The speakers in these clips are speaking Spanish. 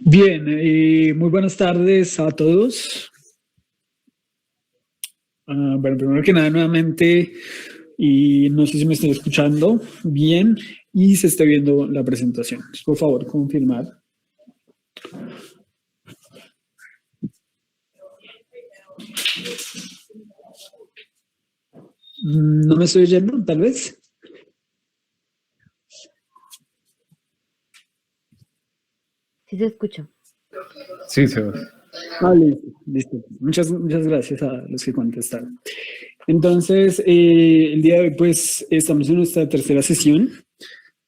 Bien, muy buenas tardes a todos. Bueno, primero que nada, nuevamente, y no sé si me están escuchando bien y se está viendo la presentación. Por favor, confirmar. No me estoy oyendo, tal vez. Sí se escucha. Sí, Sebas. Listo, listo. Muchas gracias a los que contestaron. Entonces, el día de hoy, pues, estamos en nuestra tercera sesión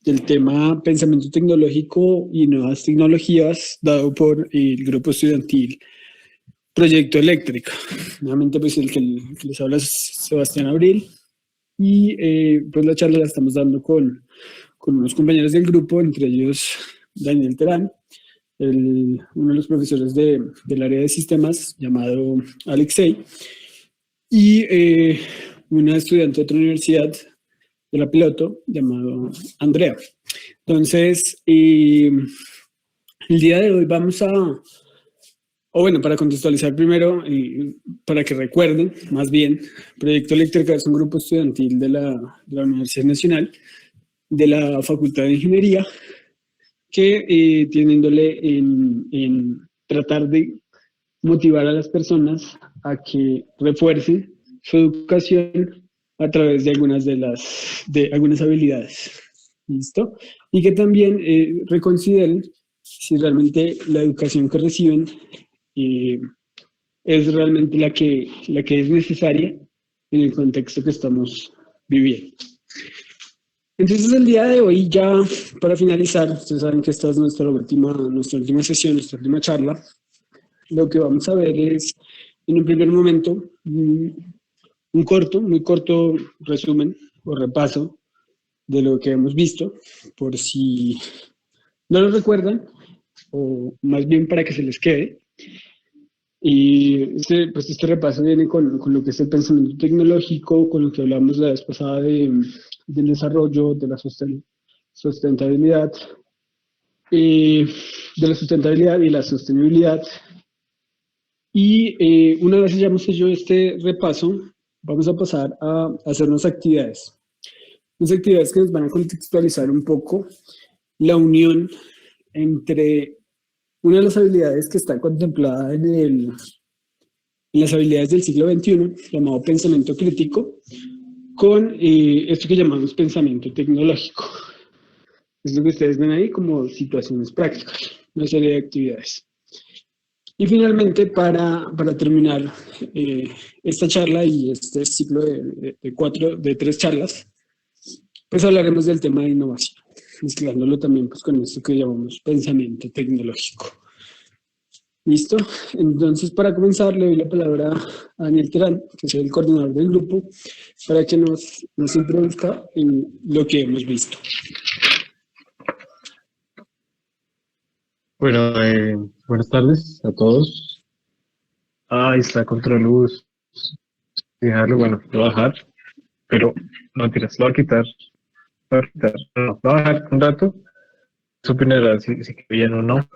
del tema Pensamiento Tecnológico y Nuevas Tecnologías, dado por el grupo estudiantil Proyecto Eléctrica. Nuevamente, pues, el que les habla es Sebastián Abril y pues la charla la estamos dando con unos compañeros del grupo, entre ellos Daniel Terán, uno de los profesores del área de sistemas llamado Alexei, y una estudiante de otra universidad de la Piloto llamado Andrea. Entonces, el día de hoy vamos para contextualizar primero, para que recuerden, más bien, Proyecto Eléctrica es un grupo estudiantil de la Universidad Nacional, de la Facultad de Ingeniería, que tiene índole en tratar de motivar a las personas a que refuercen su educación a través de algunas habilidades. ¿Listo? Y que también reconsideren si realmente la educación que reciben eh, es realmente la que es necesaria en el contexto que estamos viviendo. Entonces, el día de hoy, ya para finalizar, ustedes saben que esta es nuestra última sesión, nuestra última charla. Lo que vamos a ver es, en un primer momento, muy corto resumen o repaso de lo que hemos visto, por si no lo recuerdan, o más bien para que se les quede. Y este repaso viene con lo que es el pensamiento tecnológico, con lo que hablamos la vez pasada del desarrollo, de la sustentabilidad, de la sustentabilidad y la sostenibilidad. Y una vez hayamos hecho este repaso, vamos a pasar a hacer unas actividades que nos van a contextualizar un poco la unión entre una de las habilidades que está contemplada en las habilidades del siglo XXI, llamado pensamiento crítico, con esto que llamamos pensamiento tecnológico. Es lo que ustedes ven ahí como situaciones prácticas, una serie de actividades. Y finalmente, para terminar esta charla y este ciclo de tres charlas, pues hablaremos del tema de innovación, mezclándolo también pues, con esto que llamamos pensamiento tecnológico. ¿Listo? Entonces, para comenzar, le doy la palabra a Daniel Terán, que es el coordinador del grupo, para que nos introduzca en lo que hemos visto. Bueno, buenas tardes a todos. Ahí está Contraluz. Dejarlo, bueno, lo voy a bajar, pero no mentiras, lo voy a quitar. No, lo voy a bajar un rato. Su opinión si quedó bien o no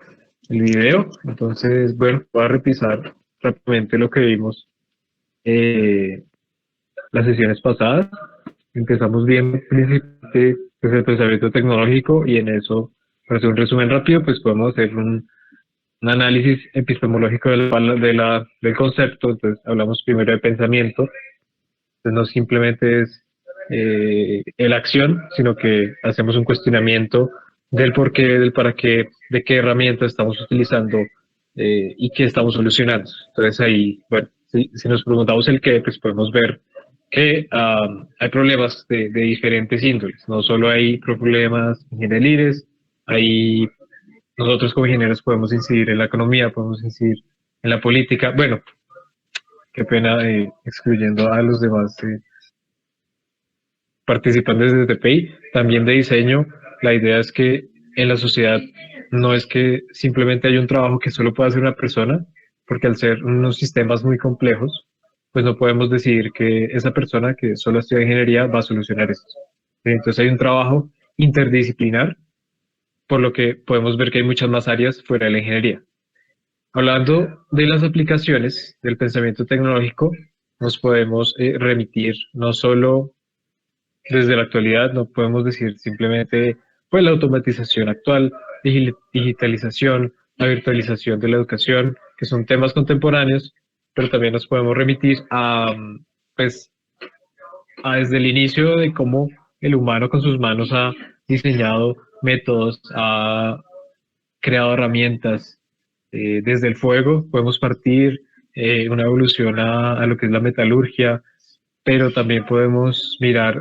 el video. Entonces, bueno, voy a revisar rápidamente lo que vimos las sesiones pasadas. Empezamos bien principalmente pues, el pensamiento tecnológico y en eso, para hacer un resumen rápido, pues podemos hacer un análisis epistemológico del concepto. Entonces hablamos primero de pensamiento, entonces no simplemente es la acción, sino que hacemos un cuestionamiento del por qué, del para qué, de qué herramientas estamos utilizando y qué estamos solucionando. Entonces ahí, bueno, si nos preguntamos el qué, pues podemos ver que hay problemas de diferentes índoles. No solo hay problemas ingenieriles, hay nosotros como ingenieros podemos incidir en la economía, podemos incidir en la política. Bueno, qué pena excluyendo a los demás participantes de TPI, también de diseño. La idea es que en la sociedad no es que simplemente hay un trabajo que solo puede hacer una persona, porque al ser unos sistemas muy complejos, pues no podemos decidir que esa persona que solo estudia ingeniería va a solucionar esto. Entonces hay un trabajo interdisciplinar por lo que podemos ver que hay muchas más áreas fuera de la ingeniería. Hablando de las aplicaciones del pensamiento tecnológico, nos podemos remitir no solo desde la actualidad, no podemos decir simplemente pues la automatización actual, digitalización, la virtualización de la educación, que son temas contemporáneos, pero también nos podemos remitir a, pues, a desde el inicio de cómo el humano con sus manos ha diseñado métodos, ha creado herramientas. Desde el fuego podemos partir una evolución a lo que es la metalurgia, pero también podemos mirar,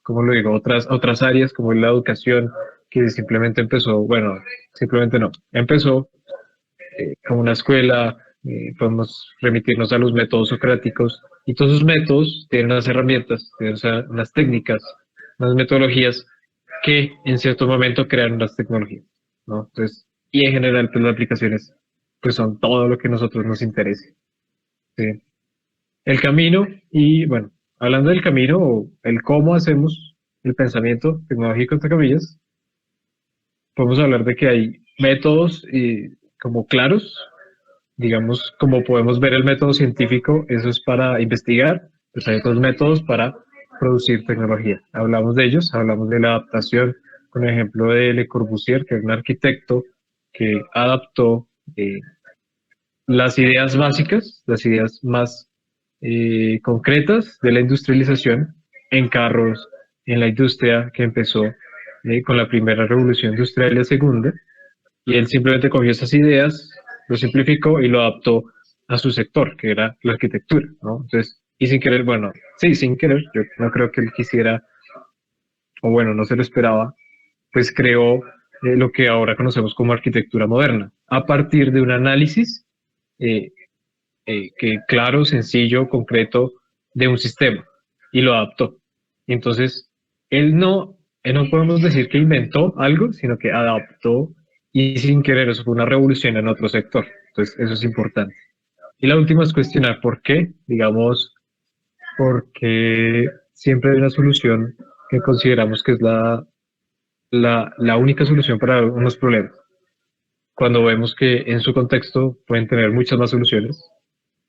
como lo digo, otras áreas como es la educación, que simplemente empezó, bueno, simplemente no, empezó como una escuela, podemos remitirnos a los métodos socráticos, y todos esos métodos tienen unas herramientas, tienen unas técnicas, unas metodologías que en cierto momento crean unas tecnologías, ¿no? Entonces, y en general, pues las aplicaciones pues son todo lo que a nosotros nos interese. ¿Sí? El camino, y bueno, hablando del camino o el cómo hacemos el pensamiento tecnológico, entre comillas, podemos hablar de que hay métodos como claros, digamos, como podemos ver el método científico, eso es para investigar, pues hay otros métodos para producir tecnología. Hablamos de ellos, hablamos de la adaptación, con el ejemplo de Le Corbusier, que es un arquitecto que adaptó las ideas básicas, las ideas más concretas de la industrialización en carros, en la industria que empezó con la primera revolución industrial y la segunda, y él simplemente cogió esas ideas, lo simplificó y lo adaptó a su sector, que era la arquitectura, ¿no? Entonces, y sin querer, bueno, sí, sin querer, yo no creo que él quisiera, o bueno, no se lo esperaba, pues creó lo que ahora conocemos como arquitectura moderna, a partir de un análisis eh, que claro, sencillo, concreto de un sistema y lo adaptó. Entonces, él no podemos decir que inventó algo, sino que adaptó y sin querer eso fue una revolución en otro sector. Entonces, eso es importante. Y la última es cuestionar por qué, digamos, porque siempre hay una solución que consideramos que es la única solución para unos problemas. Cuando vemos que en su contexto pueden tener muchas más soluciones,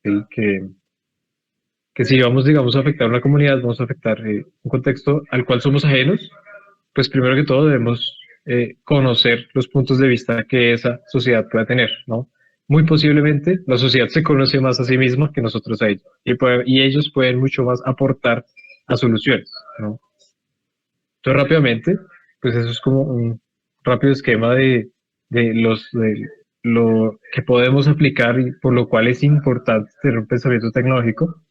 ¿sí? Que si vamos, digamos, a afectar una comunidad, vamos a afectar un contexto al cual somos ajenos, pues primero que todo debemos conocer los puntos de vista que esa sociedad pueda tener, ¿no? Muy posiblemente la sociedad se conoce más a sí misma que nosotros a ellos, y ellos pueden mucho más aportar a soluciones, ¿no? Entonces, rápidamente, pues eso es como un rápido esquema de lo que podemos aplicar y por lo cual es importante tener un pensamiento tecnológico.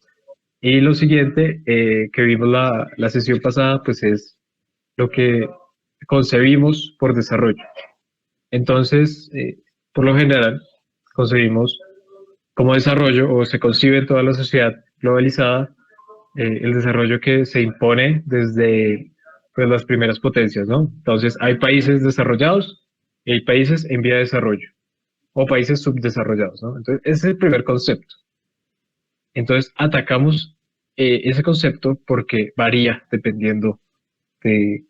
Y lo siguiente que vimos la sesión pasada, pues es lo que concebimos por desarrollo. Entonces, por lo general, concebimos como desarrollo o se concibe en toda la sociedad globalizada el desarrollo que se impone desde pues, las primeras potencias, ¿no? Entonces, hay países desarrollados y hay países en vía de desarrollo o países subdesarrollados, ¿no? Entonces, ese es el primer concepto. Entonces, atacamos ese concepto porque varía dependiendo de,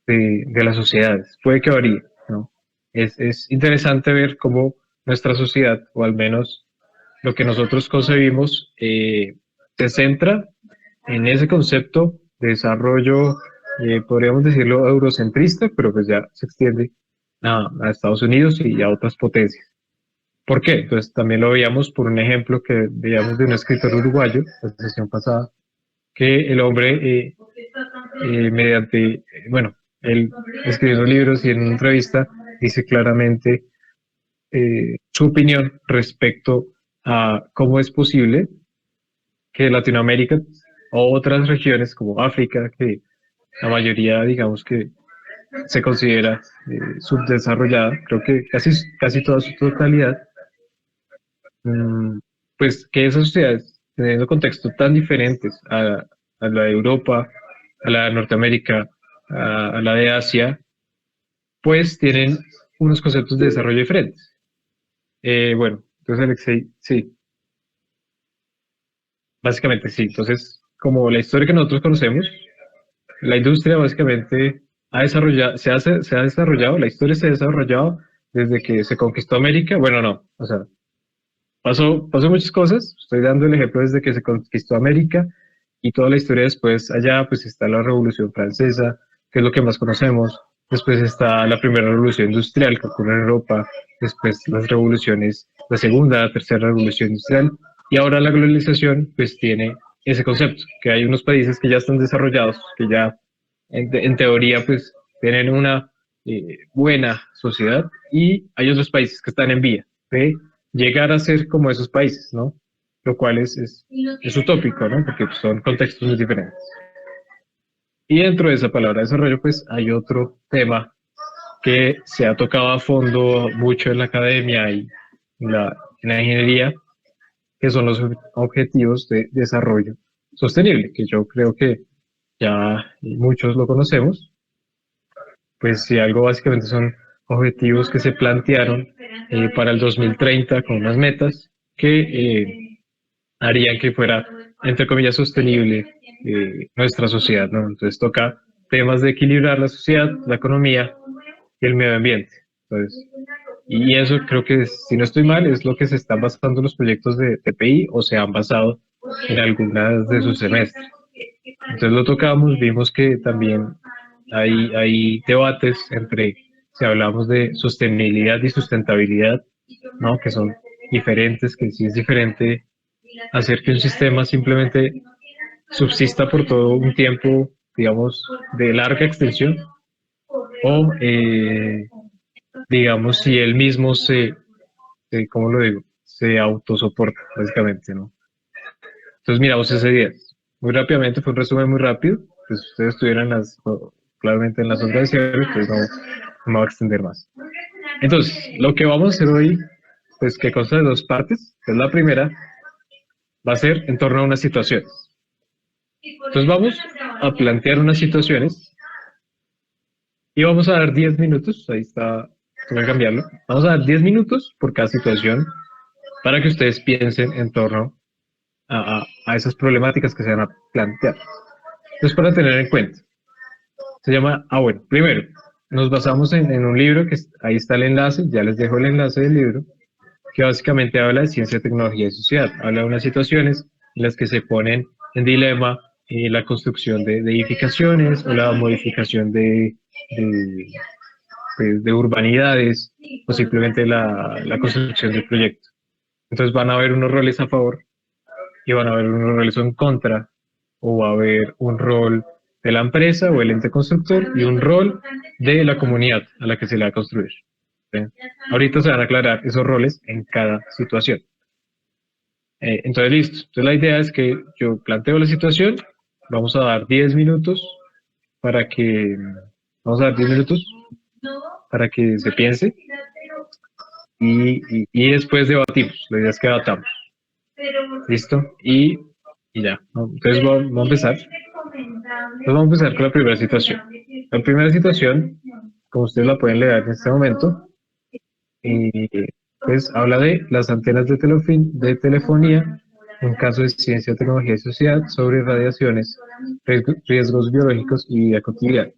de las sociedades. Puede que varíe, ¿no? Es interesante ver cómo nuestra sociedad, o al menos lo que nosotros concebimos, se centra en ese concepto de desarrollo, podríamos decirlo eurocentrista, pero pues ya se extiende a Estados Unidos y a otras potencias. ¿Por qué? Entonces también lo veíamos por un ejemplo que veíamos de un escritor uruguayo, la sesión pasada, que el hombre, mediante, bueno, él escribiendo libros y en una entrevista dice claramente su opinión respecto a cómo es posible que Latinoamérica o otras regiones como África, que la mayoría, digamos que se considera subdesarrollada, creo que casi toda su totalidad, pues que esas sociedades, teniendo contextos tan diferentes a la de Europa, a la de Norteamérica, a la de Asia, pues tienen unos conceptos de desarrollo diferentes. Bueno, entonces Alexei, sí, básicamente sí. Entonces, como la historia que nosotros conocemos, la industria básicamente se ha desarrollado, la historia se ha desarrollado desde que se conquistó América. Bueno, no, o sea, pasó muchas cosas. Estoy dando el ejemplo desde que se conquistó América y toda la historia después allá, pues está la Revolución Francesa, que es lo que más conocemos. Después está la primera revolución industrial que ocurre en Europa, después las revoluciones, la segunda, la tercera revolución industrial, y ahora la globalización pues tiene ese concepto, que hay unos países que ya están desarrollados, que ya en teoría pues tienen una buena sociedad, y hay otros países que están en vía de llegar a ser como esos países, ¿no? Lo cual es utópico, ¿no? Porque pues, son contextos muy diferentes. Y dentro de esa palabra desarrollo, pues hay otro tema que se ha tocado a fondo mucho en la academia y en la ingeniería, que son los objetivos de desarrollo sostenible, que yo creo que ya muchos lo conocemos. Pues si algo básicamente son objetivos que se plantearon para el 2030 con unas metas que harían que fuera, entre comillas, sostenible nuestra sociedad, ¿no? Entonces toca temas de equilibrar la sociedad, la economía y el medio ambiente. Entonces, y eso creo que, si no estoy mal, es lo que se están basando los proyectos de TPI o se han basado en algunas de sus semestres. Entonces lo tocamos, vimos que también hay debates entre, si hablamos de sostenibilidad y sustentabilidad, ¿no? Que son diferentes, que sí es diferente hacer que un sistema simplemente subsista por todo un tiempo, digamos, de larga extensión, o, digamos, si él mismo ¿cómo lo digo? Se autosoporta, básicamente, ¿no? Entonces miramos ese día. Muy rápidamente, fue un resumen muy rápido, pues ustedes estuvieran claramente en las otras sesiones, pues no me voy a extender más. Entonces, lo que vamos a hacer hoy, pues que consta de dos partes, que es la primera, va a ser en torno a unas situaciones. Entonces vamos a plantear unas situaciones y vamos a dar 10 minutos, ahí está, voy a cambiarlo, vamos a dar 10 minutos por cada situación para que ustedes piensen en torno a esas problemáticas que se van a plantear. Entonces, para tener en cuenta, se llama, bueno, primero, nos basamos en un libro que ahí está el enlace, ya les dejo el enlace del libro, que básicamente habla de ciencia, tecnología y sociedad. Habla de unas situaciones en las que se ponen en dilema la construcción de edificaciones o la modificación de urbanidades o simplemente la construcción del proyecto. Entonces van a haber unos roles a favor y van a haber unos roles en contra, o va a haber un rol de la empresa o el ente constructor y un rol de la comunidad a la que se le va a construir. ¿Sí? Ahorita se van a aclarar esos roles en cada situación. Entonces, listo. Entonces, la idea es que yo planteo la situación, vamos a dar 10 minutos para que, vamos a dar 10 minutos para que se piense y después debatimos. La idea es que debatamos. ¿Listo? Y ya. Entonces, vamos a empezar. Entonces, vamos a empezar con la primera situación. La primera situación, como ustedes la pueden leer en este momento, pues habla de las antenas de telefonía, un caso de ciencia, tecnología y sociedad sobre radiaciones, riesgos biológicos y vida cotidiana.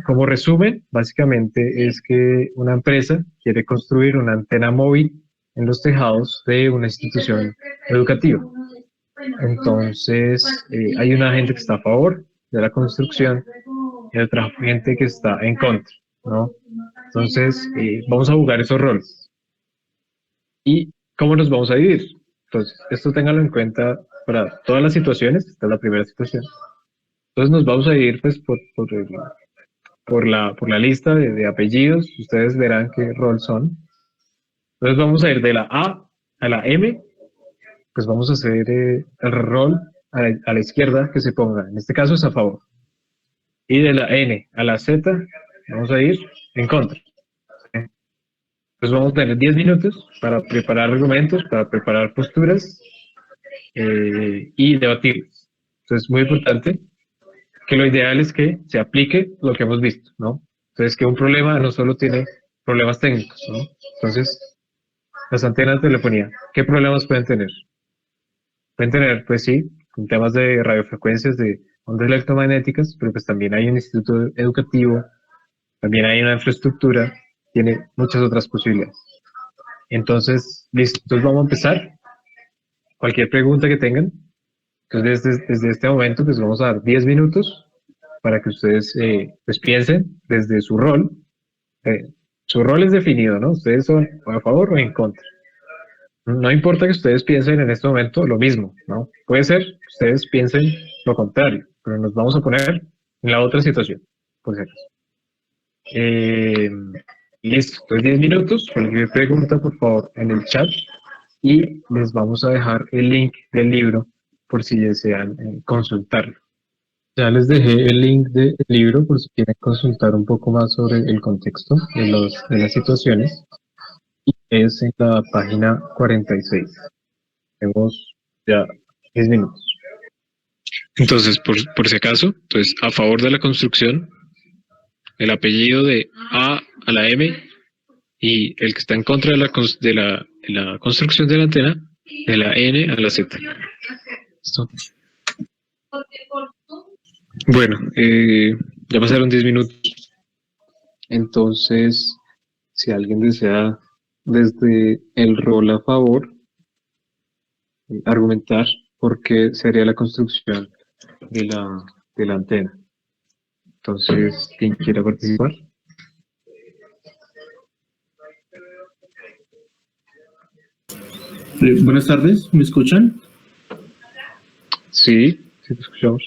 Como resumen, básicamente es que una empresa quiere construir una antena móvil en los tejados de una institución educativa. Entonces, hay una gente que está a favor de la construcción y otra gente que está en contra, ¿no? Entonces, vamos a jugar esos roles. ¿Y cómo nos vamos a dividir? Entonces, esto ténganlo en cuenta para todas las situaciones. Esta es la primera situación. Entonces, nos vamos a dividir pues, por la lista de apellidos. Ustedes verán qué rol son. Entonces, vamos a ir de la A a la M. Pues vamos a hacer el rol a la izquierda que se ponga. En este caso es a favor. Y de la N a la Z, vamos a ir en contra. Pues vamos a tener 10 minutos para preparar argumentos, para preparar posturas y debatirlos. Entonces, muy importante que lo ideal es que se aplique lo que hemos visto, ¿no? Entonces, que un problema no solo tiene problemas técnicos, ¿no? Entonces, las antenas de telefonía, ¿qué problemas pueden tener? Pueden tener, pues sí, temas de radiofrecuencias, de ondas electromagnéticas, pero pues también hay un instituto educativo, también hay una infraestructura, tiene muchas otras posibilidades. Entonces, listo, entonces vamos a empezar. Cualquier pregunta que tengan, entonces desde este momento pues vamos a dar 10 minutos para que ustedes pues piensen desde su rol. Su rol es definido, ¿no? Ustedes son a favor o en contra. No importa que ustedes piensen en este momento lo mismo, ¿no? Puede ser que ustedes piensen lo contrario, pero nos vamos a poner en la otra situación, por si acaso. Listo, entonces 10 minutos. Cualquier pregunta, por favor, en el chat. Y les vamos a dejar el link del libro por si desean consultarlo. Ya les dejé el link del libro por si quieren consultar un poco más sobre el contexto de las situaciones. Y es en la página 46. Tenemos ya 10 minutos. Entonces, por si acaso, entonces, a favor de la construcción, el apellido de A a la M, y el que está en contra de la construcción de la antena, de la N a la Z. ¿Listo? Bueno, ya pasaron 10 minutos. Entonces, si alguien desea desde el rol a favor, argumentar por qué sería la construcción de la antena. Entonces, ¿quién quiera participar? Buenas tardes, ¿me escuchan? Sí, sí te escuchamos.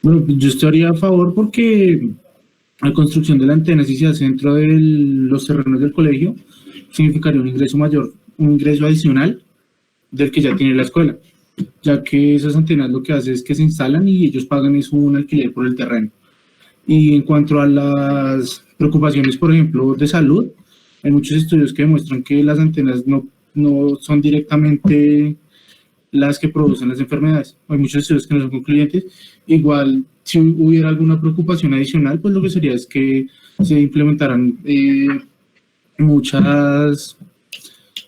Bueno, yo estaría a favor porque la construcción de la antena, si se hace dentro de los terrenos del colegio, significaría un ingreso mayor, un ingreso adicional del que ya tiene la escuela, ya que esas antenas lo que hace es que se instalan y ellos pagan es un alquiler por el terreno. Y en cuanto a las preocupaciones, por ejemplo, de salud, hay muchos estudios que demuestran que las antenas no son directamente las que producen las enfermedades. Hay muchos estudios que no son concluyentes. Igual, si hubiera alguna preocupación adicional, pues lo que sería es que se implementaran muchas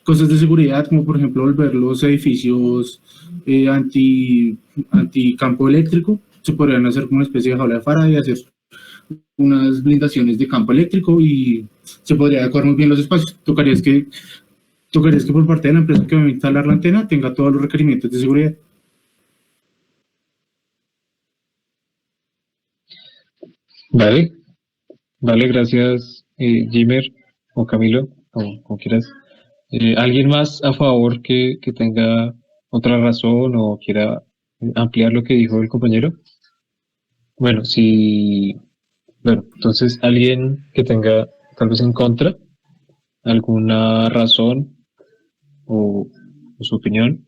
cosas de seguridad, como por ejemplo volver los edificios anti campo eléctrico. Se podrían hacer como una especie de jaula de Faraday y hacer unas blindaciones de campo eléctrico y se podría adecuar muy bien los espacios. Tocaría que por parte de la empresa que va a instalar la antena tenga todos los requerimientos de seguridad. Vale, vale, gracias, Jimmer o Camilo, o como quieras. ¿Alguien más a favor que tenga otra razón o quiera ampliar lo que dijo el compañero? Bueno, bueno, entonces alguien que tenga tal vez en contra alguna razón o su opinión.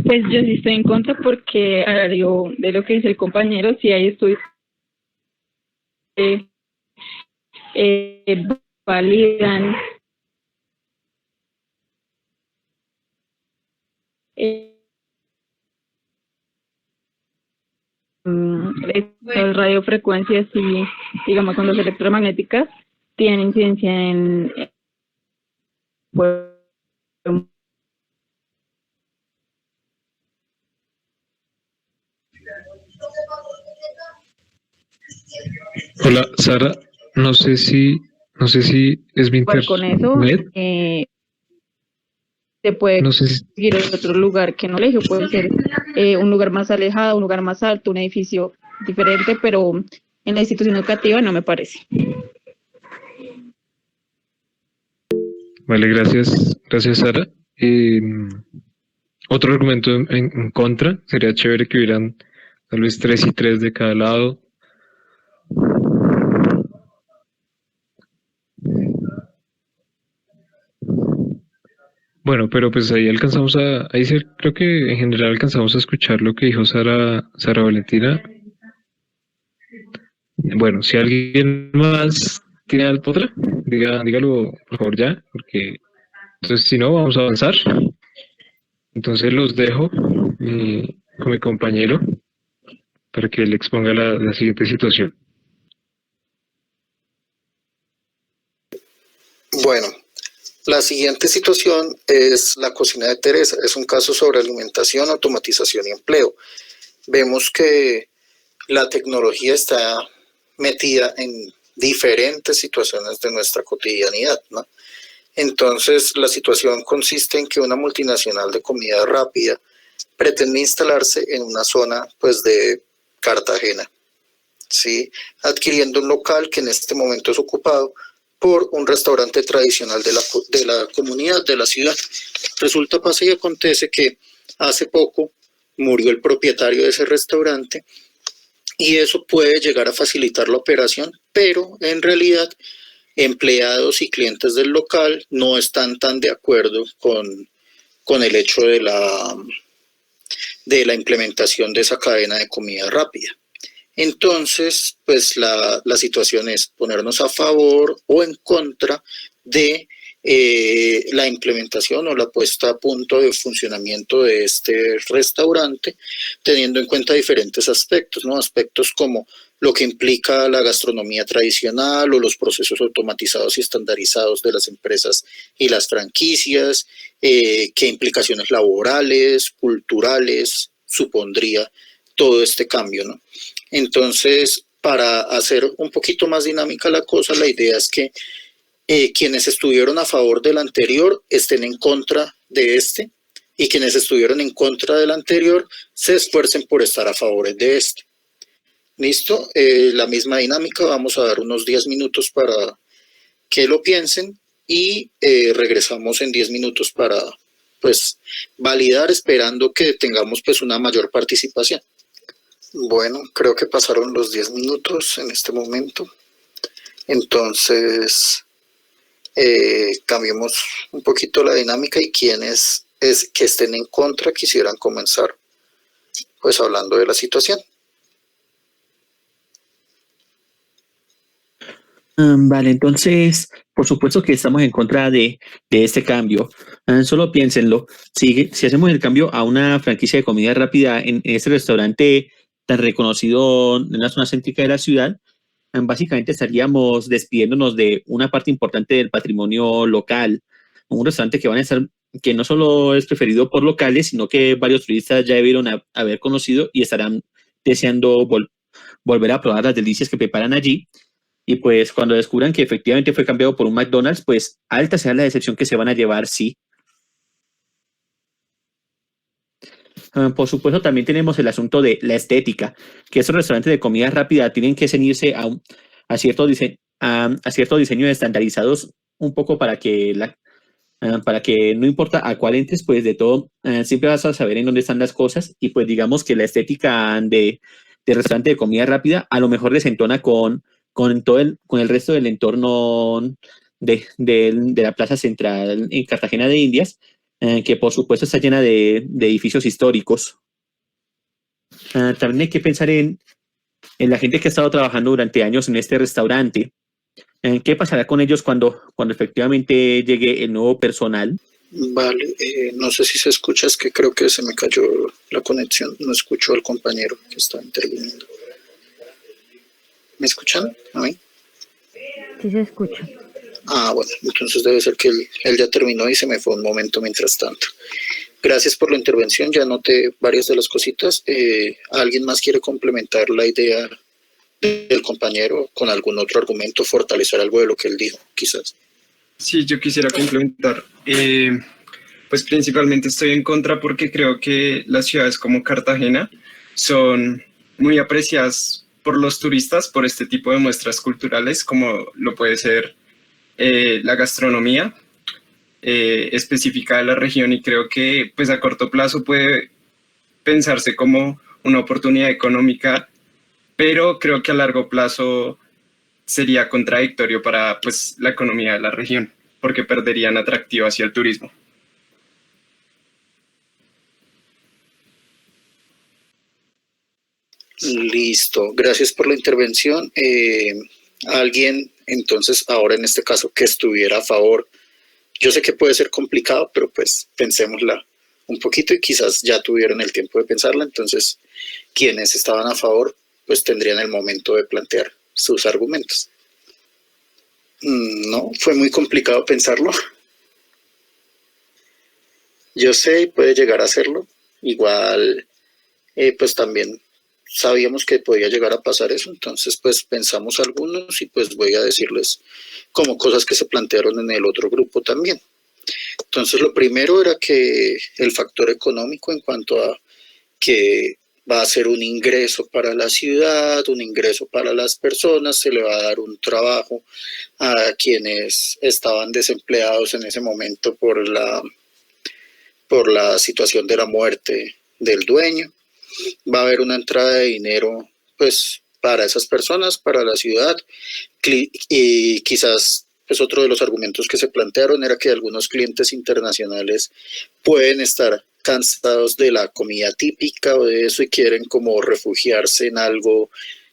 Pues yo sí estoy en contra porque, de lo que dice el compañero, si hay estudios que validan las radiofrecuencias y, digamos, con las electromagnéticas tienen incidencia en pues, Hola, Sara, no sé si es mi con eso internet. se puede No sé si... ir a otro lugar que no colegio, puede ser un lugar más alejado, un lugar más alto, un edificio diferente, pero en la institución educativa no me parece. Vale, gracias, Sara. Otro argumento en contra, sería chévere que hubieran tal vez 3 y 3 de cada lado. Bueno, pero pues ahí creo que en general alcanzamos a escuchar lo que dijo Sara Valentina. Bueno, si alguien más tiene otra, dígalo por favor ya, porque entonces si no vamos a avanzar. Entonces los dejo con mi compañero para que él exponga la siguiente situación. Bueno, la siguiente situación es la cocina de Teresa. Es un caso sobre alimentación, automatización y empleo. Vemos que la tecnología está metida en diferentes situaciones de nuestra cotidianidad, ¿no? Entonces, la situación consiste en que una multinacional de comida rápida pretende instalarse en una zona, pues, de Cartagena, ¿sí? Adquiriendo un local que en este momento es ocupado por un restaurante tradicional de la comunidad, de la ciudad. Resulta, pasa y acontece que hace poco murió el propietario de ese restaurante y eso puede llegar a facilitar la operación, pero en realidad empleados y clientes del local no están tan de acuerdo con el hecho de la implementación de esa cadena de comida rápida. Entonces, pues la situación es ponernos a favor o en contra de la implementación o la puesta a punto de funcionamiento de este restaurante, teniendo en cuenta diferentes aspectos, ¿no? Aspectos como lo que implica la gastronomía tradicional o los procesos automatizados y estandarizados de las empresas y las franquicias, qué implicaciones laborales, culturales supondría todo este cambio, ¿no? Entonces, para hacer un poquito más dinámica la cosa, la idea es que quienes estuvieron a favor del anterior estén en contra de este y quienes estuvieron en contra del anterior se esfuercen por estar a favor de este. ¿Listo? La misma dinámica, vamos a dar unos 10 minutos para que lo piensen y regresamos en 10 minutos para, pues, validar, esperando que tengamos, pues, una mayor participación. Bueno, creo que pasaron los 10 minutos en este momento. Entonces, cambiemos un poquito la dinámica y quienes que estén en contra quisieran comenzar, pues, hablando de la situación. Vale, entonces, por supuesto que estamos en contra de este cambio. Solo piénsenlo. Si hacemos el cambio a una franquicia de comida rápida en este restaurante tan reconocido en la zona céntrica de la ciudad, básicamente estaríamos despidiéndonos de una parte importante del patrimonio local. Un restaurante que no solo es preferido por locales, sino que varios turistas ya debieron haber conocido y estarán deseando volver a probar las delicias que preparan allí. Y pues cuando descubran que efectivamente fue cambiado por un McDonald's, pues alta será la decepción que se van a llevar, sí. Por supuesto, también tenemos el asunto de la estética, que estos restaurantes de comida rápida tienen que ceñirse a cierto diseño estandarizados un poco para que no importa a cuál entres, pues de todo, siempre vas a saber en dónde están las cosas y pues digamos que la estética de restaurante de comida rápida a lo mejor desentona con el resto del entorno de la plaza central en Cartagena de Indias, que por supuesto está llena de edificios históricos. También hay que pensar en la gente que ha estado trabajando durante años en este restaurante. ¿Qué pasará con ellos cuando efectivamente llegue el nuevo personal? Vale, no sé si se escucha, es que creo que se me cayó la conexión, no escucho al compañero que está interviniendo. ¿Me escuchan a mí? Sí se escucha. Ah, bueno, entonces debe ser que él ya terminó y se me fue un momento mientras tanto. Gracias por la intervención, ya anoté varias de las cositas. ¿Alguien más quiere complementar la idea del compañero con algún otro argumento, fortalecer algo de lo que él dijo, quizás? Sí, yo quisiera complementar. Pues principalmente estoy en contra porque creo que las ciudades como Cartagena son muy apreciadas por los turistas por este tipo de muestras culturales, como lo puede ser la gastronomía específica de la región, y creo que pues a corto plazo puede pensarse como una oportunidad económica, pero creo que a largo plazo sería contradictorio para pues la economía de la región, porque perderían atractivo hacia el turismo. Listo, gracias por la intervención. Alguien, entonces, ahora en este caso, que estuviera a favor. Yo sé que puede ser complicado, pero pues pensémosla un poquito y quizás ya tuvieron el tiempo de pensarla. Entonces, quienes estaban a favor, pues tendrían el momento de plantear sus argumentos. No, fue muy complicado pensarlo. Yo sé, puede llegar a hacerlo. Igual, pues también sabíamos que podía llegar a pasar eso, entonces pues pensamos algunos y pues voy a decirles como cosas que se plantearon en el otro grupo también. Entonces lo primero era que el factor económico en cuanto a que va a ser un ingreso para la ciudad, un ingreso para las personas, se le va a dar un trabajo a quienes estaban desempleados en ese momento por la situación de la muerte del dueño. Va a haber una entrada de dinero pues para esas personas, para la ciudad, y quizás pues otro de los argumentos que se plantearon era que algunos clientes internacionales pueden estar cansados de la comida típica o de eso y quieren como refugiarse en algo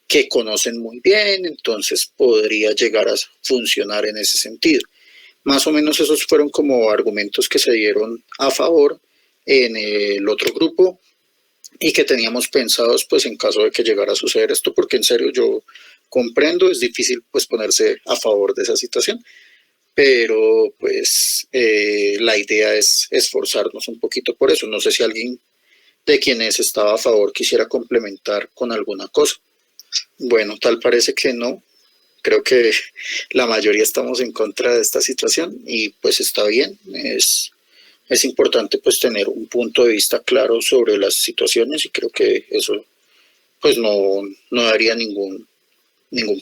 que conocen muy bien, entonces podría llegar a funcionar en ese sentido. Más o menos esos fueron como argumentos que se dieron a favor en el otro grupo y que teníamos pensados pues en caso de que llegara a suceder esto, porque en serio yo comprendo, es difícil pues ponerse a favor de esa situación, pero pues la idea es esforzarnos un poquito por eso. No sé si alguien de quienes estaba a favor quisiera complementar con alguna cosa. Bueno, tal parece que no. Creo que la mayoría estamos en contra de esta situación y pues está bien. Es importante pues tener un punto de vista claro sobre las situaciones y creo que eso pues no daría ningún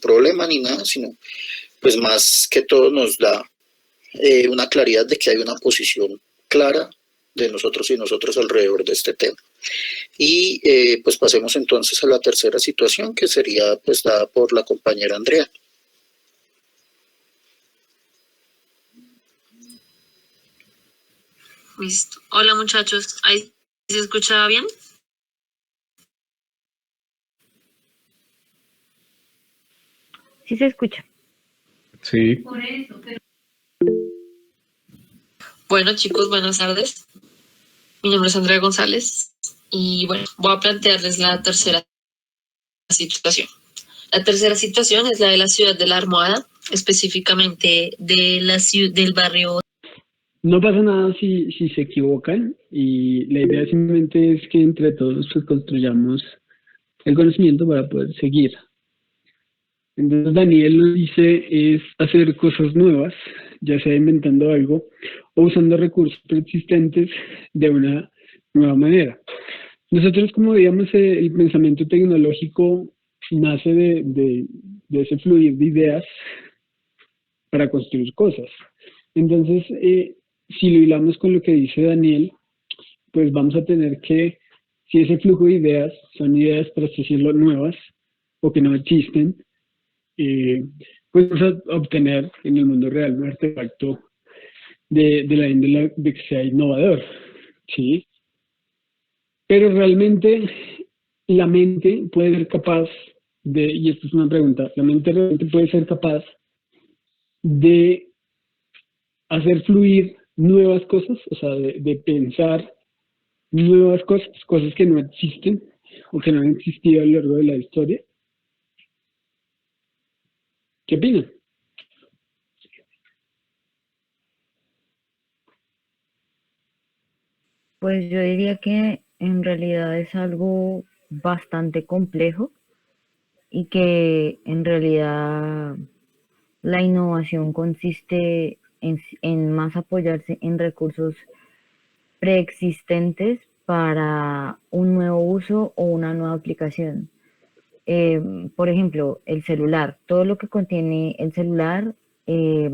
problema ni nada, sino pues más que todo nos da una claridad de que hay una posición clara de nosotros y nosotros alrededor de este tema. Y pues pasemos entonces a la tercera situación que sería pues dada por la compañera Andrea. Listo. Hola muchachos, ¿ahí se escucha bien? Sí se escucha. Sí. Bueno chicos, buenas tardes. Mi nombre es Andrea González y bueno, voy a plantearles la tercera situación. La tercera situación es la de la ciudad de La Armada, específicamente de del barrio. No pasa nada si se equivocan y la idea simplemente es que entre todos pues, construyamos el conocimiento para poder seguir. Entonces Daniel lo dice es hacer cosas nuevas, ya sea inventando algo o usando recursos preexistentes de una nueva manera. Nosotros, como digamos, el pensamiento tecnológico nace de ese fluir de ideas para construir cosas. Entonces, si lo hilamos con lo que dice Daniel, pues vamos a tener que, si ese flujo de ideas son ideas, por así decirlo, nuevas o que no existen, pues vamos a obtener en el mundo real un artefacto de la índole de que sea innovador, ¿sí? Pero realmente la mente puede ser capaz de, y esto es una pregunta, la mente realmente puede ser capaz de hacer fluir nuevas cosas, o sea, de pensar nuevas cosas, cosas que no existen o que no han existido a lo largo de la historia. ¿Qué opinan? Pues yo diría que en realidad es algo bastante complejo y que en realidad la innovación consiste en más apoyarse en recursos preexistentes para un nuevo uso o una nueva aplicación. Eh, por ejemplo, el celular, todo lo que contiene el celular eh,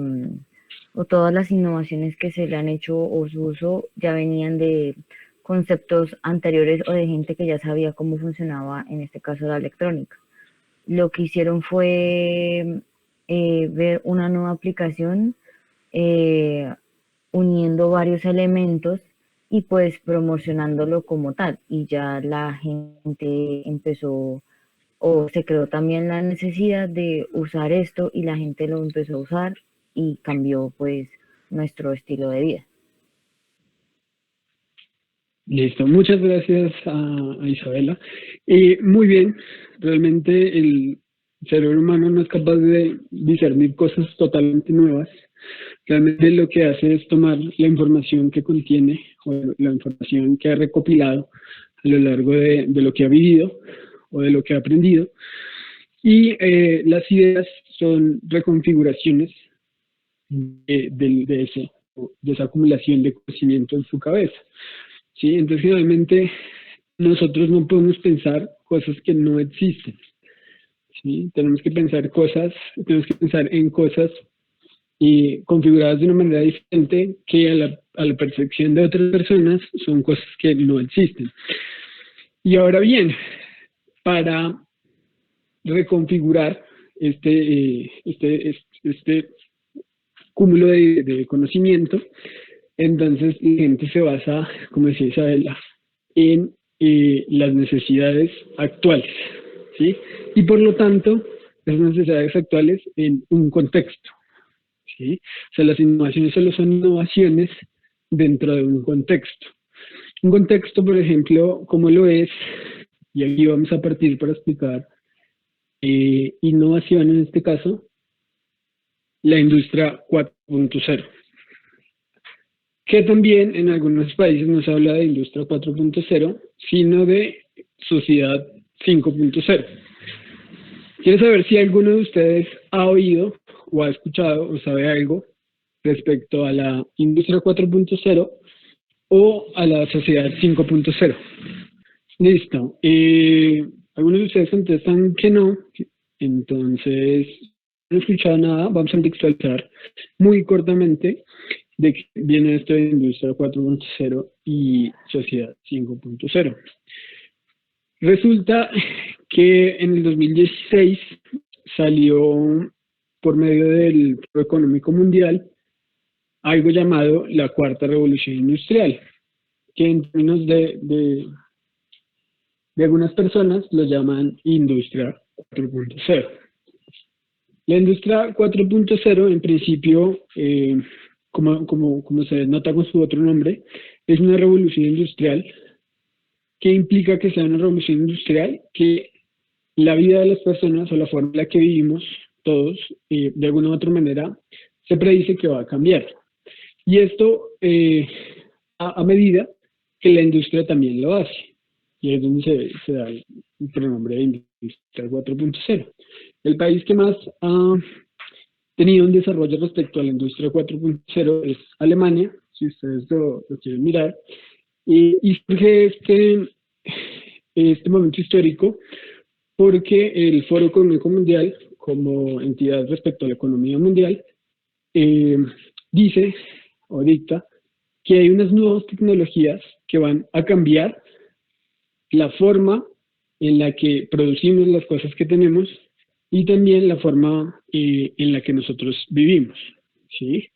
o todas las innovaciones que se le han hecho o su uso ya venían de conceptos anteriores o de gente que ya sabía cómo funcionaba, en este caso, la electrónica. Lo que hicieron fue ver una nueva aplicación eh, uniendo varios elementos y pues promocionándolo como tal. Y ya la gente empezó o se creó también la necesidad de usar esto y la gente lo empezó a usar y cambió pues nuestro estilo de vida. Listo, muchas gracias a Isabela. Muy bien, realmente El cerebro humano no es capaz de discernir cosas totalmente nuevas. Realmente lo que hace es tomar la información que contiene o la información que ha recopilado a lo largo de lo que ha vivido o de lo que ha aprendido. Y las ideas son reconfiguraciones de esa acumulación de conocimiento en su cabeza. ¿Sí? Entonces, generalmente, nosotros no podemos pensar cosas que no existen. ¿Sí? Tenemos que pensar en cosas configuradas de una manera diferente que a la percepción de otras personas son cosas que no existen. Y ahora bien, para reconfigurar este cúmulo de conocimiento, entonces la gente se basa, como decía Isabela, en las necesidades actuales, ¿sí? Y por lo tanto, las necesidades actuales en un contexto, ¿sí? O sea, las innovaciones solo son innovaciones dentro de un contexto. Un contexto, por ejemplo, como lo es, y aquí vamos a partir para explicar innovación en este caso, la industria 4.0. Que también en algunos países no se habla de industria 4.0, sino de sociedad 5.0. Quiero saber si alguno de ustedes ha oído o ha escuchado o sabe algo respecto a la industria 4.0 o a la sociedad 5.0. Listo. Algunos de ustedes contestan que no, entonces no he escuchado nada. Vamos a contextualizar muy cortamente de qué viene esto de industria 4.0 y sociedad 5.0. Resulta que en el 2016 salió por medio del Foro Económico Mundial algo llamado la Cuarta Revolución Industrial, que en términos de algunas personas lo llaman industria 4.0. La industria 4.0 en principio, como se nota con su otro nombre, es una revolución industrial. ¿Qué implica que sea una revolución industrial? Que la vida de las personas o la forma en la que vivimos todos, de alguna u otra manera, se predice que va a cambiar. Y esto a medida que la industria también lo hace. Y es donde se da el pronombre de industria 4.0. El país que más ha tenido un desarrollo respecto a la industria 4.0 es Alemania, si ustedes lo quieren mirar. Y surge este momento histórico porque el Foro Económico Mundial, como entidad respecto a la economía mundial, dice o dicta que hay unas nuevas tecnologías que van a cambiar la forma en la que producimos las cosas que tenemos y también la forma en la que nosotros vivimos, ¿sí?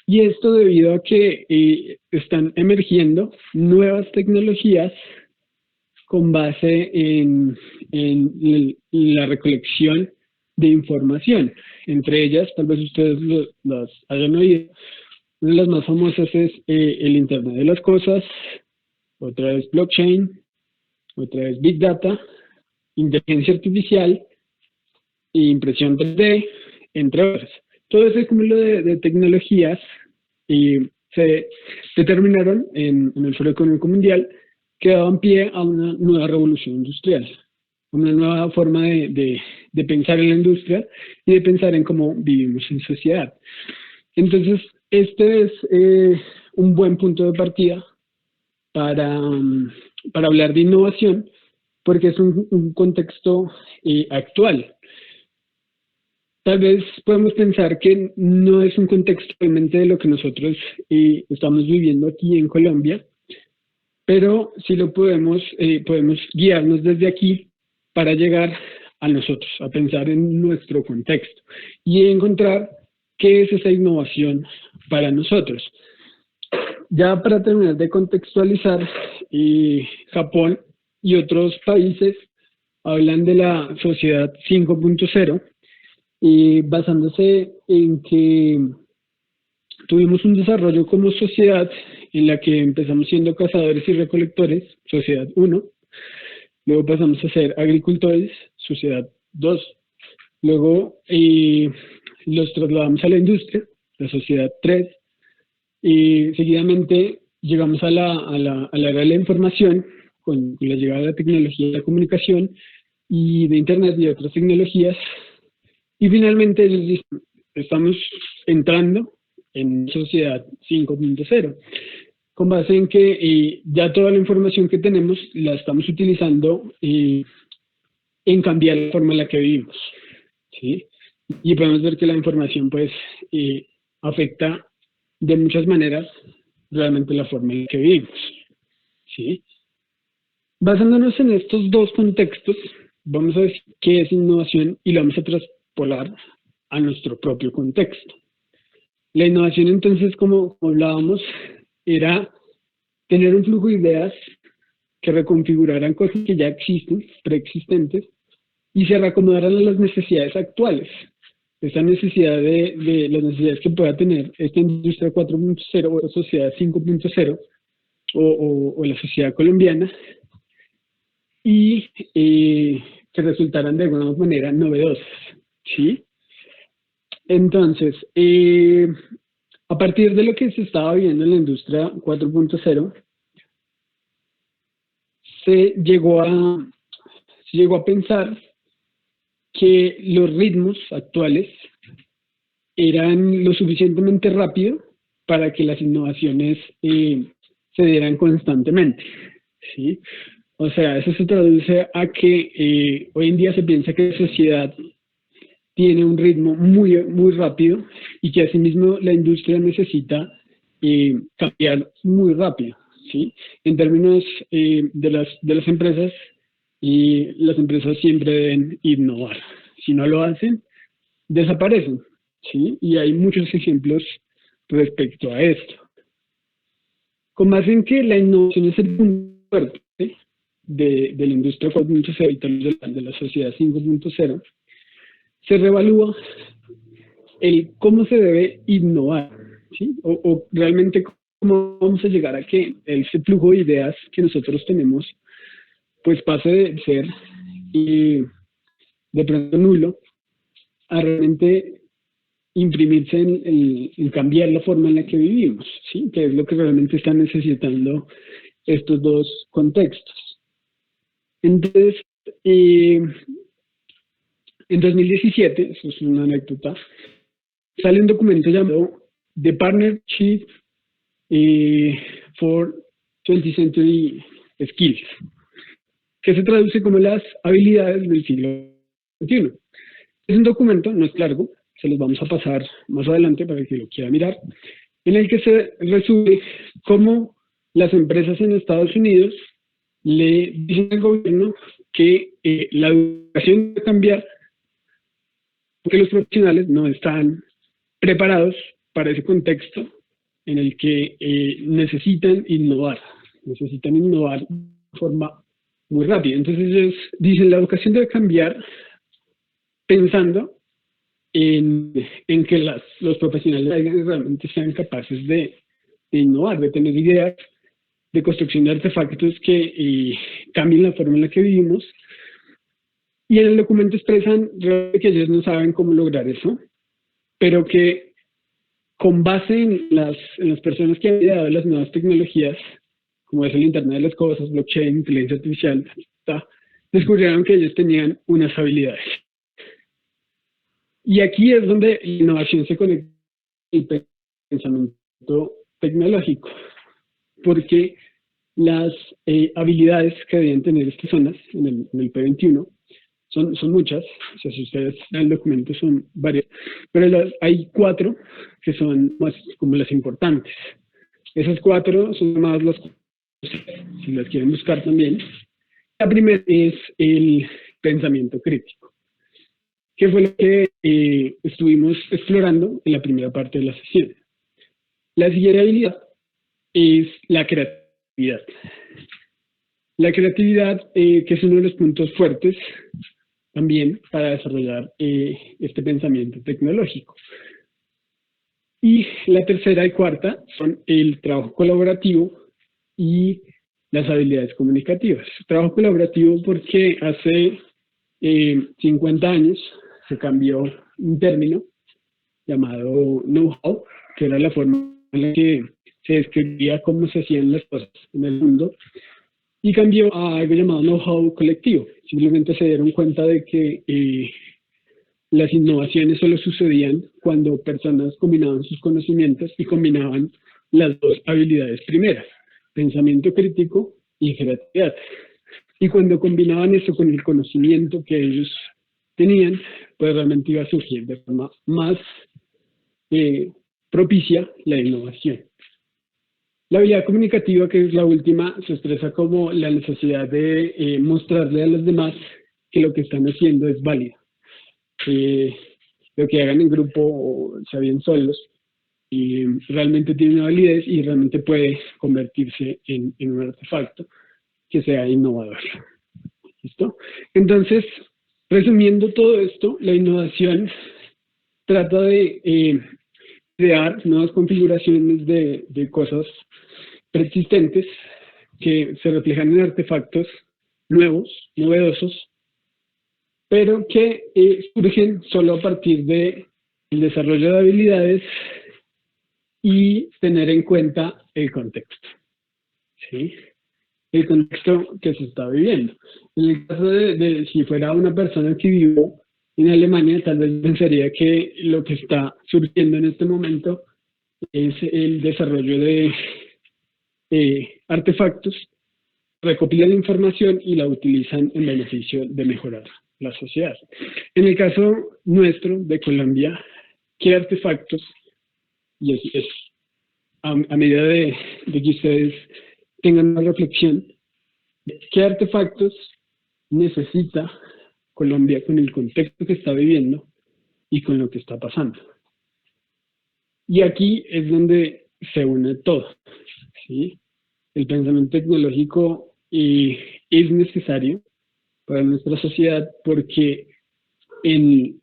Y esto debido a que están emergiendo nuevas tecnologías con base en la recolección de información. Entre ellas, tal vez ustedes las hayan oído. Una de las más famosas es el Internet de las Cosas, otra es blockchain, otra es Big Data, inteligencia artificial, impresión 3D, entre otras. Todo ese cúmulo de tecnologías se determinaron en el Foro Económico Mundial que daban pie a una nueva revolución industrial, una nueva forma de pensar en la industria y de pensar en cómo vivimos en sociedad. Entonces, este es un buen punto de partida para hablar de innovación, porque es un contexto actual. Tal vez podemos pensar que no es un contexto realmente de lo que nosotros estamos viviendo aquí en Colombia, pero sí lo podemos guiarnos desde aquí para llegar a nosotros, a pensar en nuestro contexto y encontrar qué es esa innovación para nosotros. Ya para terminar de contextualizar, Japón y otros países hablan de la sociedad 5.0, basándose en que tuvimos un desarrollo como sociedad en la que empezamos siendo cazadores y recolectores, sociedad 1, luego pasamos a ser agricultores, sociedad 2, luego los trasladamos a la industria, la sociedad 3, y seguidamente llegamos a la era de la información con la llegada de la tecnología de la comunicación y de Internet y otras tecnologías, y finalmente estamos entrando en sociedad 5.0, con base en que ya toda la información que tenemos la estamos utilizando en cambiar la forma en la que vivimos, ¿sí? Y podemos ver que la información pues afecta de muchas maneras realmente la forma en la que vivimos, ¿sí? Basándonos en estos dos contextos, vamos a ver qué es innovación y lo vamos a traspolar a nuestro propio contexto. La innovación, entonces, como hablábamos, era tener un flujo de ideas que reconfiguraran cosas que ya existen, preexistentes, y se reacomodaran a las necesidades actuales. Esta necesidad de las necesidades que pueda tener esta industria 4.0 o sociedad 5.0 o la sociedad colombiana, y que resultaran de alguna manera novedosas, ¿sí? Entonces, a partir de lo que se estaba viendo en la industria 4.0, se llegó a pensar que los ritmos actuales eran lo suficientemente rápido para que las innovaciones se dieran constantemente, ¿sí? O sea, eso se traduce a que hoy en día se piensa que la sociedad tiene un ritmo muy, muy rápido y que asimismo la industria necesita cambiar muy rápido, ¿sí? En términos de las empresas, las empresas siempre deben innovar. Si no lo hacen, desaparecen, ¿sí? Y hay muchos ejemplos respecto a esto. Con base en que la innovación es el punto fuerte de la industria 4.0 y también de la sociedad 5.0, se reevalúa el cómo se debe innovar, ¿sí? O realmente cómo vamos a llegar a que ese flujo de ideas que nosotros tenemos pues pase de ser de pronto nulo a realmente imprimirse en cambiar la forma en la que vivimos, ¿sí? Que es lo que realmente están necesitando estos dos contextos. Entonces, en 2017, eso es una anécdota, sale un documento llamado The Partnership for 20th Century Skills, que se traduce como las habilidades del siglo XXI. Es un documento, no es largo, se los vamos a pasar más adelante para que lo quiera mirar, en el que se resume cómo las empresas en Estados Unidos le dicen al gobierno que la educación debe cambiar porque los profesionales no están preparados para ese contexto en el que necesitan innovar de forma muy rápida. Entonces ellos dicen la educación debe cambiar pensando en que los profesionales realmente sean capaces de innovar, de tener ideas de construcción de artefactos que cambien la forma en la que vivimos. Y en el documento expresan que ellos no saben cómo lograr eso, pero que con base en las personas que han ideado las nuevas tecnologías, como es el Internet de las Cosas, blockchain, inteligencia artificial, descubrieron que ellos tenían unas habilidades. Y aquí es donde la innovación se conecta con el pensamiento tecnológico, porque las habilidades que deben tener estas zonas en el P21 son muchas, o sea, si ustedes ven el documento son varias, pero hay 4 que son más como las importantes. Esas 4 son llamadas las, si las quieren buscar también. La primera es el pensamiento crítico, que fue lo que estuvimos explorando en la primera parte de la sesión. La siguiente habilidad es la creatividad. La creatividad, que es uno de los puntos fuertes también para desarrollar este pensamiento tecnológico. Y la tercera y cuarta son el trabajo colaborativo y las habilidades comunicativas. Trabajo colaborativo porque hace 50 años se cambió un término llamado know-how, que era la forma en la que se describía cómo se hacían las cosas en el mundo, y cambió a algo llamado know-how colectivo. Simplemente se dieron cuenta de que las innovaciones solo sucedían cuando personas combinaban sus conocimientos y combinaban las dos habilidades primeras, pensamiento crítico y creatividad. Y cuando combinaban eso con el conocimiento que ellos tenían, pues realmente iba a surgir de forma más propicia la innovación. La habilidad comunicativa, que es la última, se expresa como la necesidad de mostrarle a los demás que lo que están haciendo es válido. Lo que hagan en grupo o sea bien solos, y realmente tiene una validez y realmente puede convertirse en un artefacto que sea innovador. ¿Listo? Entonces, resumiendo todo esto, la innovación trata de crear nuevas configuraciones de cosas preexistentes que se reflejan en artefactos nuevos, novedosos, pero que surgen solo a partir del desarrollo de habilidades y tener en cuenta el contexto, ¿sí? El contexto que se está viviendo. En el caso de si fuera una persona que vivió en Alemania, tal vez pensaría que lo que está surgiendo en este momento es el desarrollo de artefactos, recopilan la información y la utilizan en beneficio de mejorar la sociedad. En el caso nuestro, de Colombia, ¿qué artefactos? Y es a medida de que ustedes tengan una reflexión, ¿qué artefactos necesita Colombia con el contexto que está viviendo y con lo que está pasando? Y aquí es donde se une todo, ¿sí? El pensamiento tecnológico es necesario para nuestra sociedad porque en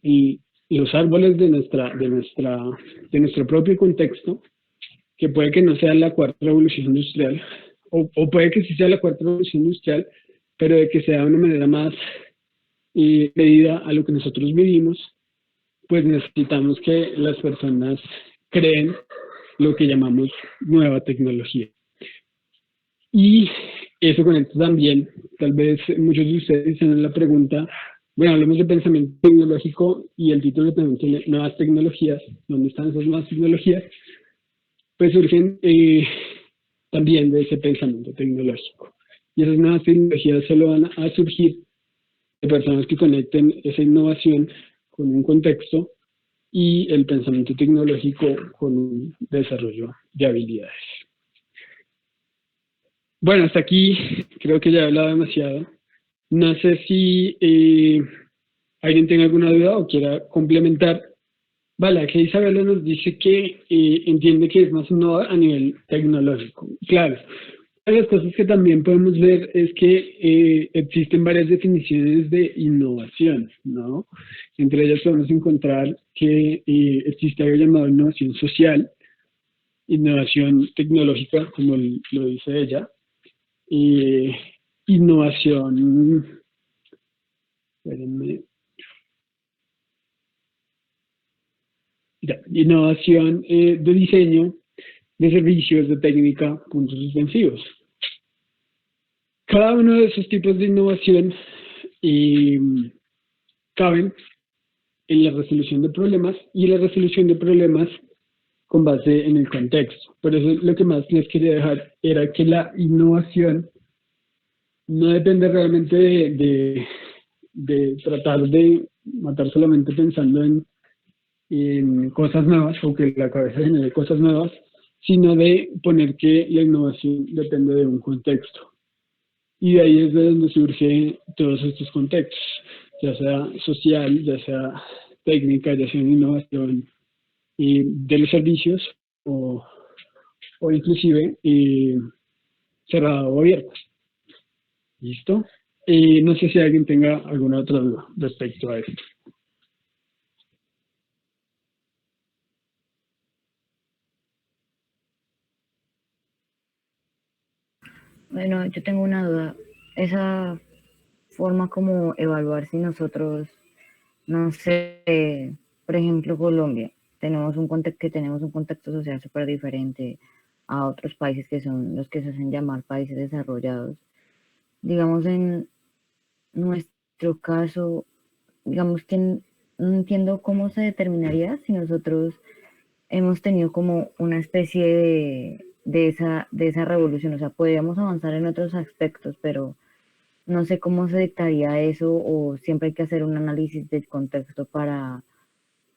los árboles de nuestro propio contexto, que puede que no sea la cuarta revolución industrial, o puede que sí sea la cuarta revolución industrial, pero de que sea de una manera más medida a lo que nosotros vivimos, pues necesitamos que las personas creen lo que llamamos nueva tecnología. Y eso conecta también, tal vez muchos de ustedes hicieron la pregunta, bueno, hablemos de pensamiento tecnológico y el título también tiene nuevas tecnologías. ¿Dónde están esas nuevas tecnologías? Pues surgen también de ese pensamiento tecnológico. Y esas nuevas tecnologías solo van a surgir de personas que conecten esa innovación con un contexto y el pensamiento tecnológico con un desarrollo de habilidades. Bueno, hasta aquí creo que ya he hablado demasiado. No sé si alguien tenga alguna duda o quiera complementar. Vale, aquí Isabela nos dice que entiende que es más innovador a nivel tecnológico. Claro, una de las cosas que también podemos ver es que existen varias definiciones de innovación, ¿no? Entre ellas podemos encontrar que existe algo llamado innovación social, innovación tecnológica, como lo dice ella, innovación, espérenme, innovación de diseño, de servicios, de técnica, puntos suspensivos. Cada uno de esos tipos de innovación caben en la resolución de problemas y la resolución de problemas con base en el contexto. Por eso lo que más les quería dejar era que la innovación no depende realmente de tratar de matar solamente pensando en cosas nuevas o que la cabeza genere cosas nuevas, sino de poner que la innovación depende de un contexto. Y de ahí es de donde surgen todos estos contextos, ya sea social, ya sea técnica, ya sea innovación de los servicios o inclusive cerrada o abierta. ¿Listo? No sé si alguien tenga alguna otra duda respecto a esto. Bueno, yo tengo una duda. Esa forma como evaluar si nosotros no sé, por ejemplo, Colombia, tenemos un contexto social súper diferente a otros países que son los que se hacen llamar países desarrollados. Digamos, en nuestro caso, digamos que no entiendo cómo se determinaría si nosotros hemos tenido como una especie de esa revolución. O sea, podríamos avanzar en otros aspectos, pero no sé cómo se dictaría eso, o siempre hay que hacer un análisis del contexto para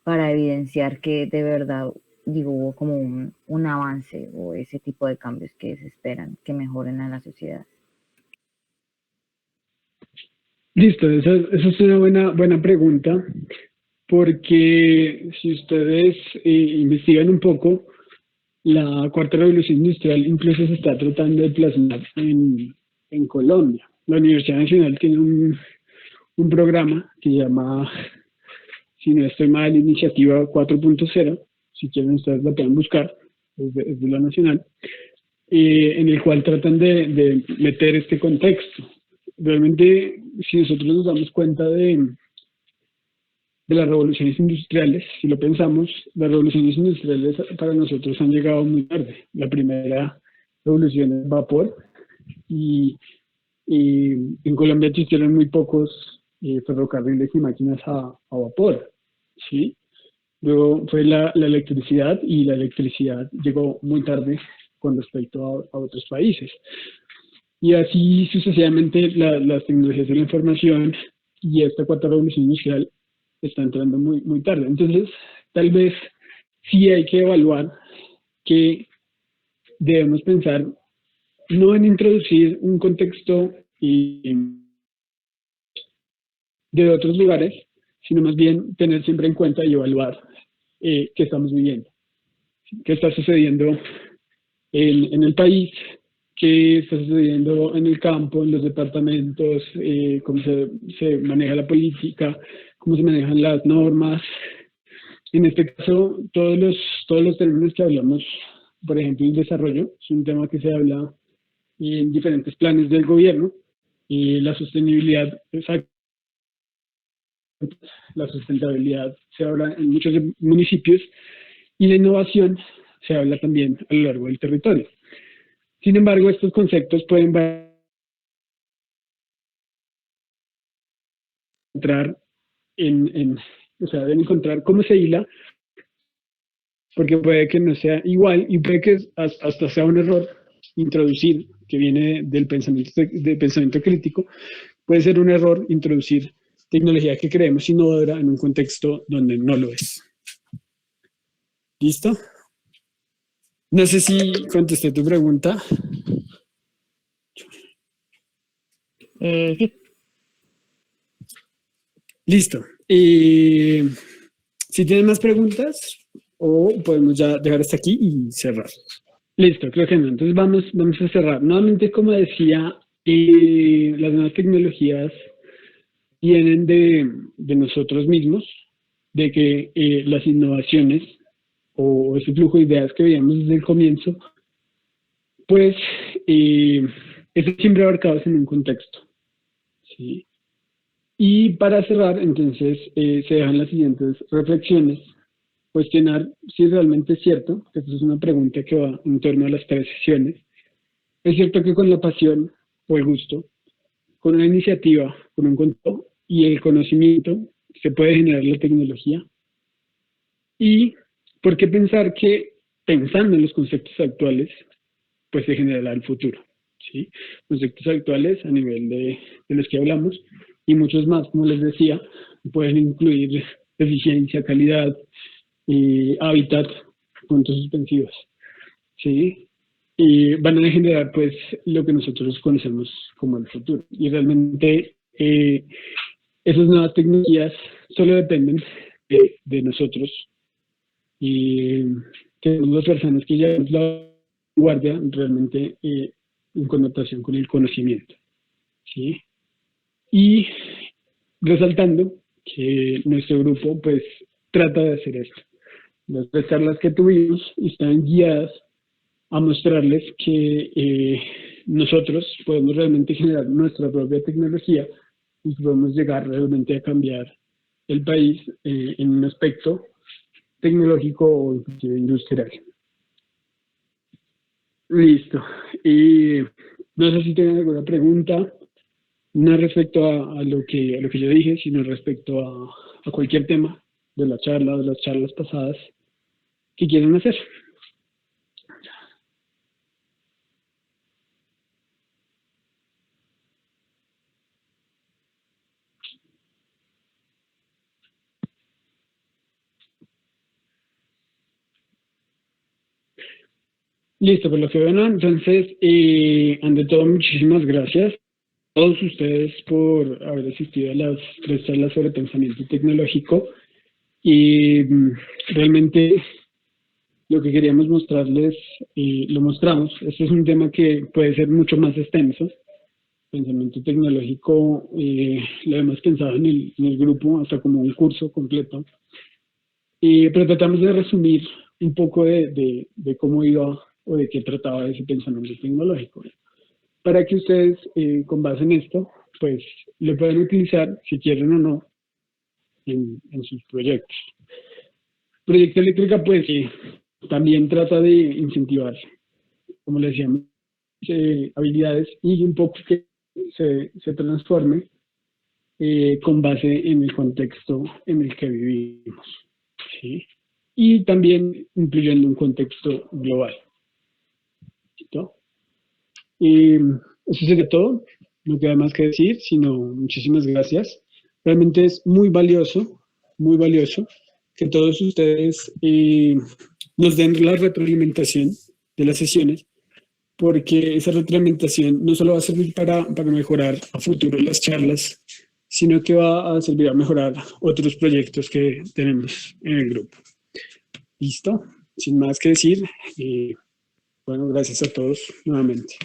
evidenciar que de verdad, digo, hubo como un avance o ese tipo de cambios que se esperan, que mejoren a la sociedad. Listo, esa es una buena pregunta, porque si ustedes investigan un poco, la cuarta revolución industrial incluso se está tratando de plasmar en Colombia. La Universidad Nacional tiene un programa que se llama, si no estoy mal, Iniciativa 4.0, si quieren ustedes la pueden buscar, es de la Nacional, en el cual tratan de meter este contexto. Realmente, si nosotros nos damos cuenta de las revoluciones industriales, si lo pensamos, las revoluciones industriales para nosotros han llegado muy tarde. La primera revolución es vapor, y en Colombia existieron muy pocos ferrocarriles y máquinas a vapor, ¿sí? Luego fue la electricidad, y la electricidad llegó muy tarde con respecto a otros países. Y así sucesivamente las tecnologías de la información y esta cuarta revolución industrial está entrando muy tarde. Entonces, tal vez sí hay que evaluar que debemos pensar no en introducir un contexto de otros lugares, sino más bien tener siempre en cuenta y evaluar qué estamos viviendo, qué está sucediendo en el país, qué está sucediendo en el campo, en los departamentos, cómo se maneja la política, cómo se manejan las normas. En este caso, todos los términos que hablamos, por ejemplo, el desarrollo, es un tema que se habla en diferentes planes del gobierno, y la sostenibilidad, la sustentabilidad se habla en muchos municipios, y la innovación se habla también a lo largo del territorio. Sin embargo, estos conceptos pueden entrar o sea, deben encontrar cómo se hila, porque puede que no sea igual, y puede que hasta sea un error introducir, que viene del pensamiento crítico, puede ser un error introducir tecnología que creemos innovadora en un contexto donde no lo es. ¿Listo? No sé si contesté tu pregunta. Sí. Listo. Si tienen más preguntas, o podemos ya dejar hasta aquí y cerrar. Listo, creo que no. Entonces vamos a cerrar. Nuevamente, como decía, las nuevas tecnologías vienen de nosotros mismos, de que las innovaciones o ese flujo de ideas que veíamos desde el comienzo, pues están siempre abarcados en un contexto, ¿sí? Y para cerrar, entonces, se dejan las siguientes reflexiones. Cuestionar si realmente es cierto, que esta es una pregunta que va en torno a las 3 sesiones. Es cierto que con la pasión o el gusto, con una iniciativa, con un control y el conocimiento, se puede generar la tecnología. Y por qué pensar que pensando en los conceptos actuales, pues se generará el futuro, ¿sí? Conceptos actuales a nivel de los que hablamos, y muchos más, como les decía, pueden incluir eficiencia, calidad, hábitat, puntos suspensivos, ¿sí? Y van a generar, pues, lo que nosotros conocemos como el futuro. Y realmente esas nuevas tecnologías solo dependen de nosotros, y tenemos dos personas que llevamos la guardia realmente en connotación con el conocimiento, ¿sí? Y resaltando que nuestro grupo, pues, trata de hacer esto. Las 3 charlas que tuvimos están guiadas a mostrarles que nosotros podemos realmente generar nuestra propia tecnología, y podemos llegar realmente a cambiar el país en un aspecto tecnológico o inclusive industrial. Listo. Y no sé si tienen alguna pregunta, no respecto a lo que yo dije, sino respecto a cualquier tema de la charla, de las charlas pasadas que quieran hacer. Listo, por lo que veo, ¿no? Entonces, ante todo, muchísimas gracias a todos ustedes por haber asistido a las 3 charlas sobre pensamiento tecnológico. Y realmente lo que queríamos mostrarles, lo mostramos. Este es un tema que puede ser mucho más extenso. Pensamiento tecnológico, lo hemos pensado en el grupo hasta como un curso completo. Pero tratamos de resumir un poco de cómo iba o de qué trataba ese pensamiento tecnológico, para que ustedes, con base en esto, pues lo puedan utilizar, si quieren o no, en sus proyectos. Proyecto Eléctrica, pues, también trata de incentivar, como les decíamos, habilidades y un poco que se transforme con base en el contexto en el que vivimos, ¿sí? Y también incluyendo un contexto global. ¿Listo? Eso sería todo. No queda más que decir, sino muchísimas gracias. Realmente es muy valioso que todos ustedes nos den la retroalimentación de las sesiones, porque esa retroalimentación no solo va a servir para mejorar a futuro las charlas, sino que va a servir a mejorar otros proyectos que tenemos en el grupo. ¿Listo? Sin más que decir, bueno, gracias a todos nuevamente.